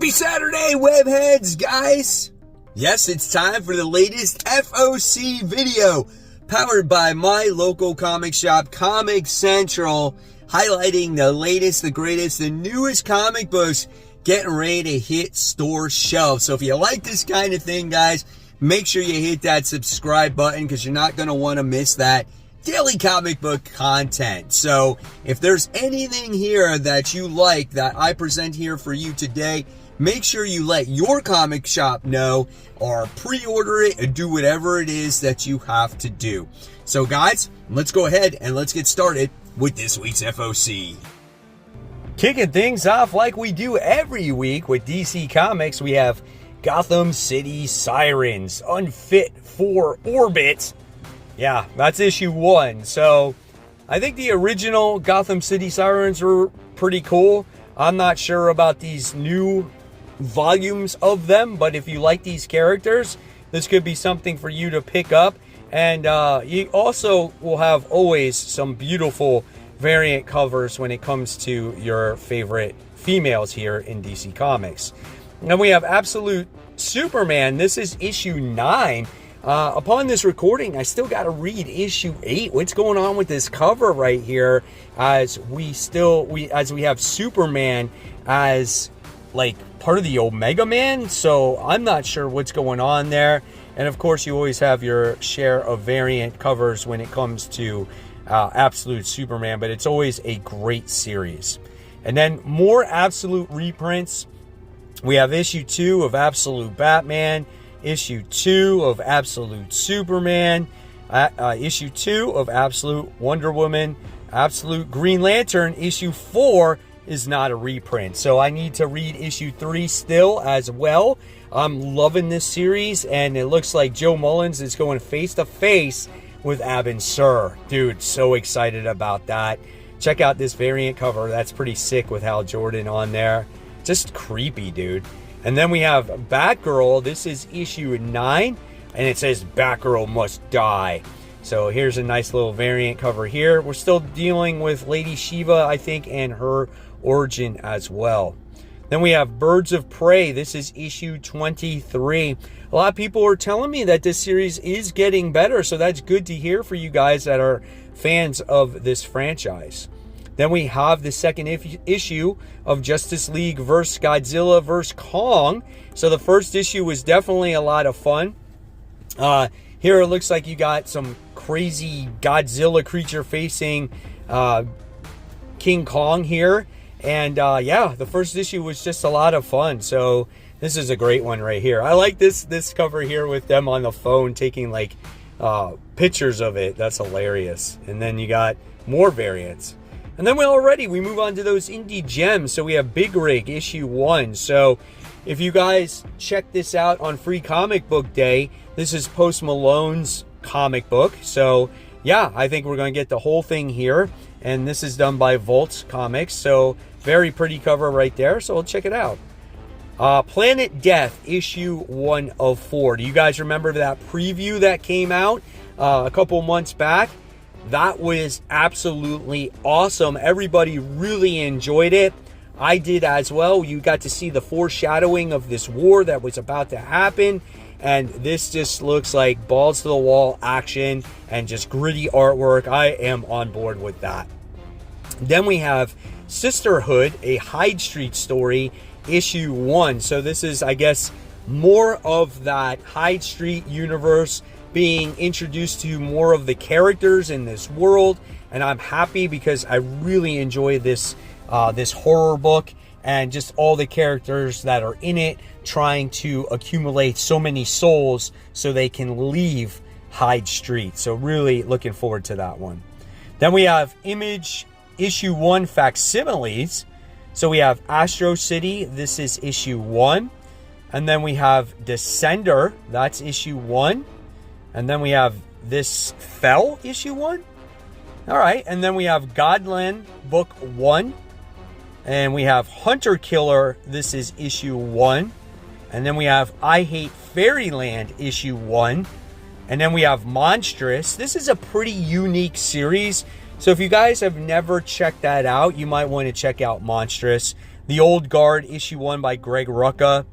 Happy Saturday, webheads, guys! Yes, it's time for the latest FOC video, powered by my local comic shop, Comic Central, highlighting the latest, the greatest, the newest comic books getting ready to hit store shelves. So if you like this kind of thing, guys, make sure you hit that subscribe button because you're not going to want to miss that daily comic book content. So if there's anything here that you like that I present here for you today, make sure you let your comic shop know or pre-order it and do whatever it is that you have to do. So guys, let's go ahead and let's get started with this week's FOC. Kicking things off like we do every week with DC Comics, we have Gotham City Sirens, Unfit for Orbit. Yeah, that's issue 1. So I think the original Gotham City Sirens were pretty cool. I'm not sure about these new volumes of them, but if you like these characters, this could be something for you to pick up. And you also will have always some beautiful variant covers when it comes to your favorite females here in DC Comics. And we have Absolute Superman. This is issue 9. Upon this recording, I still got to read issue 8. What's going on with this cover right here? As we have Superman as like part of the Omega Man, so I'm not sure what's going on there. And of course, you always have your share of variant covers when it comes to Absolute Superman, but it's always a great series. And then more Absolute reprints. We have issue 2 of Absolute Batman, issue 2 of Absolute Superman, issue 2 of Absolute Wonder Woman, Absolute Green Lantern. Issue 4 is not a reprint, so I need to read issue 3 still as well. I'm loving this series, and it looks like Joe Mullins is going face to face with Abin Sur. Dude, so excited about that. Check out this variant cover. That's pretty sick with Hal Jordan on there. Just creepy, dude. And then we have Batgirl. This is issue 9, and it says Batgirl must die. So here's a nice little variant cover here. We're still dealing with Lady Shiva, I think, and her origin as well. Then we have Birds of Prey. This is issue 23. A lot of people are telling me that this series is getting better, so that's good to hear for you guys that are fans of this franchise. Then we have the second issue of Justice League vs. Godzilla vs. Kong. So the first issue was definitely a lot of fun. Here it looks like you got some crazy Godzilla creature facing King Kong here. And yeah, the first issue was just a lot of fun. So this is a great one right here. I like this cover here with them on the phone taking like pictures of it. That's hilarious. And then you got more variants. And then we move on to those indie gems. So we have Big Rig issue 1. So if you guys check this out on Free Comic Book Day, this is Post Malone's comic book. So yeah, I think we're going to get the whole thing here. And this is done by Volt Comics. So very pretty cover right there. So we'll check it out. Planet Death issue 1 of 4. Do you guys remember that preview that came out a couple months back? That was absolutely awesome. Everybody really enjoyed it. I did as well. You got to see the foreshadowing of this war that was about to happen. And this just looks like balls to the wall action and just gritty artwork. I am on board with that. Then we have Sisterhood, a Hyde Street story, issue 1. So this is, I guess, more of that Hyde Street universe, being introduced to more of the characters in this world, and I'm happy because I really enjoy this this horror book and just all the characters that are in it trying to accumulate so many souls so they can leave Hyde Street. So really looking forward to that one. Then we have Image issue 1 facsimiles. So we have Astro City. This is issue 1. And then we have Descender. That's issue 1. And then we have This Fell, issue 1. All right. And then we have Godland, book 1. And we have Hunter Killer. This is issue 1. And then we have I Hate Fairyland, issue 1. And then we have Monstrous. This is a pretty unique series. So if you guys have never checked that out, you might want to check out Monstrous. The Old Guard, issue 1 by Greg Rucka.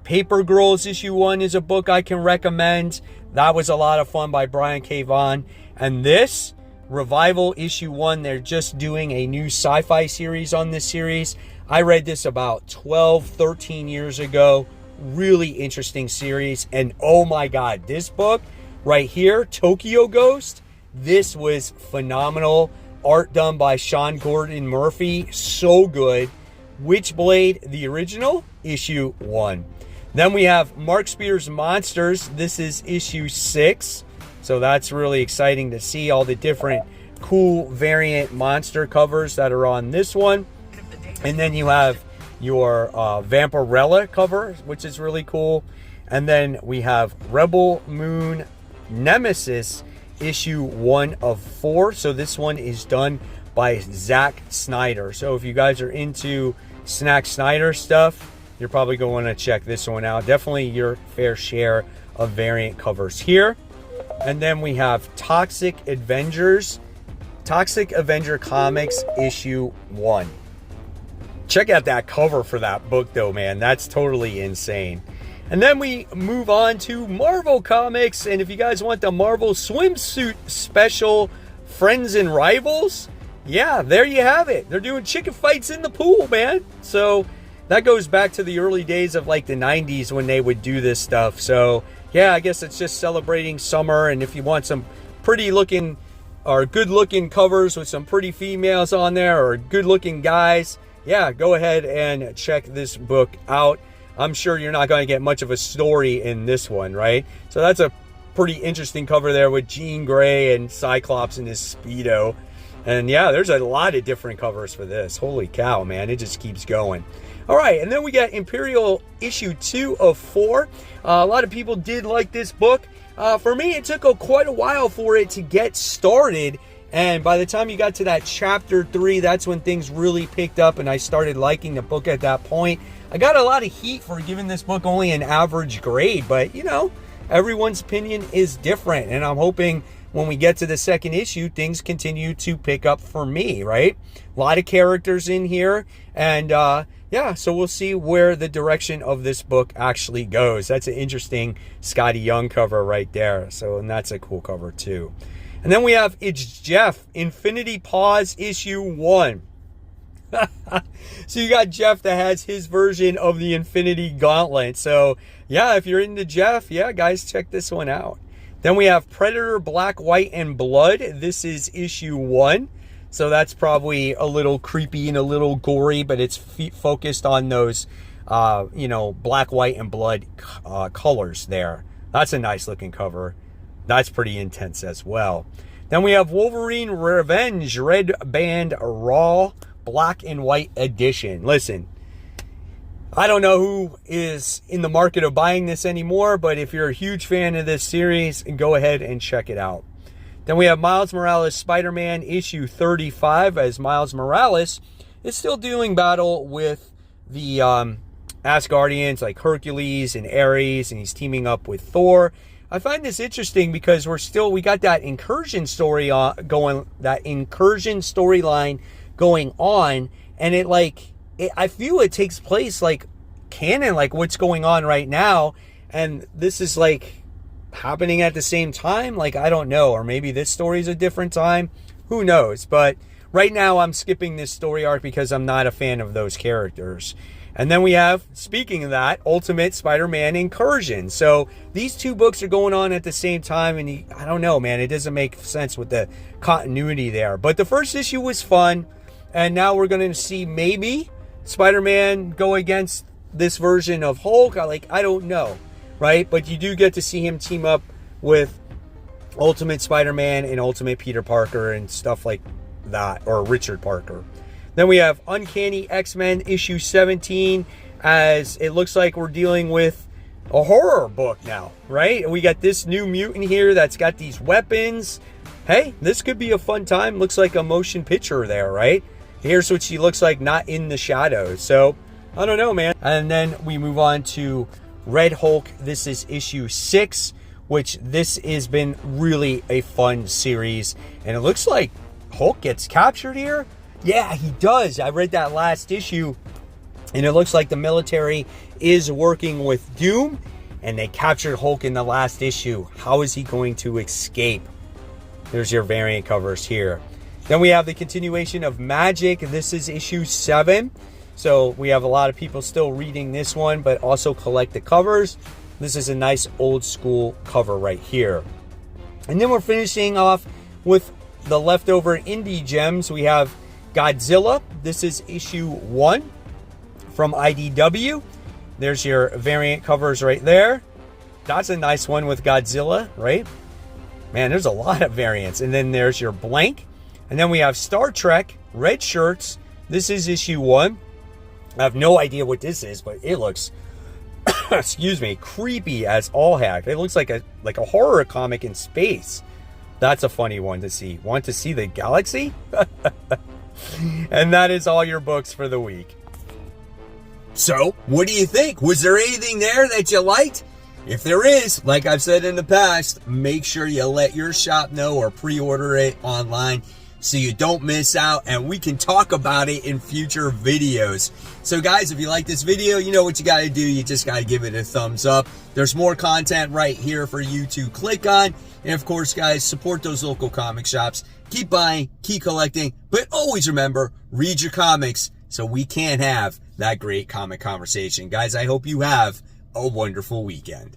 Paper Girls, issue 1 is a book I can recommend. That was a lot of fun by Brian K. Vaughan. And this, Revival, issue 1, they're just doing a new sci-fi series on this series. I read this about 12, 13 years ago. Really interesting series. And oh my God, this book right here, Tokyo Ghost, this was phenomenal. Art done by Sean Gordon Murphy. So good. Witchblade, the original, issue 1. Then we have Mark Spear's Monsters. This is issue 6. So that's really exciting to see all the different cool variant monster covers that are on this one. And then you have your Vampirella cover, which is really cool. And then we have Rebel Moon Nemesis, issue 1 of 4. So this one is done by Zack Snyder. So if you guys are into Zack Snyder stuff, you're probably going to check this one out. Definitely your fair share of variant covers here. And then we have Toxic Avenger Comics issue 1. Check out that cover for that book though, man. That's totally insane. And then we move on to Marvel Comics. And if you guys want the Marvel swimsuit special, Friends and Rivals, yeah, there you have it. They're doing chicken fights in the pool, man. So that goes back to the early days of like the 90s when they would do this stuff. So yeah, I guess it's just celebrating summer. And if you want some pretty looking or good looking covers with some pretty females on there or good looking guys, yeah, go ahead and check this book out. I'm sure you're not going to get much of a story in this one, right? So that's a pretty interesting cover there with Jean Grey and Cyclops in his Speedo. And yeah, there's a lot of different covers for this. Holy cow, man. It just keeps going. All right, and then we got Imperial issue 2 of 4. A lot of people did like this book. For me, it took quite a while for it to get started. And by the time you got to that chapter 3, that's when things really picked up and I started liking the book at that point. I got a lot of heat for giving this book only an average grade, but you know, everyone's opinion is different. And I'm hoping when we get to the second issue, things continue to pick up for me, right? A lot of characters in here. And yeah, so we'll see where the direction of this book actually goes. That's an interesting Scotty Young cover right there. So, and that's a cool cover too. And then we have It's Jeff, Infinity Pause issue 1. So you got Jeff that has his version of the Infinity Gauntlet. So yeah, if you're into Jeff, yeah, guys, check this one out. Then we have Predator, Black, White, and Blood. This is issue 1. So that's probably a little creepy and a little gory, but it's focused on those, you know, black, white, and blood colors there. That's a nice looking cover. That's pretty intense as well. Then we have Wolverine Revenge, Red Band Raw, Black and White Edition. Listen, I don't know who is in the market of buying this anymore, but if you're a huge fan of this series, go ahead and check it out. Then we have Miles Morales Spider-Man issue 35, as Miles Morales is still doing battle with the Asgardians like Hercules and Ares, and he's teaming up with Thor. I find this interesting because we got that incursion story going, that incursion storyline going on, and I feel it takes place like canon, like what's going on right now, and this is like happening at the same time. Like, I don't know, or maybe this story is a different time, who knows. But right now I'm skipping this story arc because I'm not a fan of those characters. And then we have, speaking of that, Ultimate Spider-Man Incursion. So these two books are going on at the same time, and I don't know, man, it doesn't make sense with the continuity there. But the first issue was fun, and now we're going to see maybe Spider-Man go against this version of Hulk. I don't know, right? But you do get to see him team up with Ultimate Spider-Man and Ultimate Peter Parker and stuff like that, or Richard Parker. Then we have Uncanny X-Men issue 17, as it looks like we're dealing with a horror book now, right? We got this new mutant here that's got these weapons. Hey, this could be a fun time. Looks like a motion picture there, right? Here's what she looks like, not in the shadows. So, I don't know, man. And then we move on to Red Hulk. This is issue 6, which this has been really a fun series. And it looks like Hulk gets captured here. Yeah, he does. I read that last issue, And it looks like the military is working with Doom, and they captured Hulk in the last issue. How is he going to escape? There's your variant covers here. Then we have the continuation of Magic. This is issue 7. So we have a lot of people still reading this one, but also collect the covers. This is a nice old school cover right here. And then we're finishing off with the leftover indie gems. We have Godzilla. This is issue 1 from IDW. There's your variant covers right there. That's a nice one with Godzilla, right? Man, there's a lot of variants. And then there's your blank. And then we have Star Trek, red shirts. This is issue 1. I have no idea what this is, but it looks, excuse me, creepy as all heck. It looks like a horror comic in space. That's a funny one to see. Want to see the galaxy? And that is all your books for the week. So, what do you think? Was there anything there that you liked? If there is, like I've said in the past, make sure you let your shop know or pre-order it online so you don't miss out, and we can talk about it in future videos. So guys, if you like this video, you know what you got to do. You just got to give it a thumbs up. There's more content right here for you to click on. And of course, guys, support those local comic shops. Keep buying, keep collecting, but always remember, read your comics so we can have that great comic conversation. Guys, I hope you have a wonderful weekend.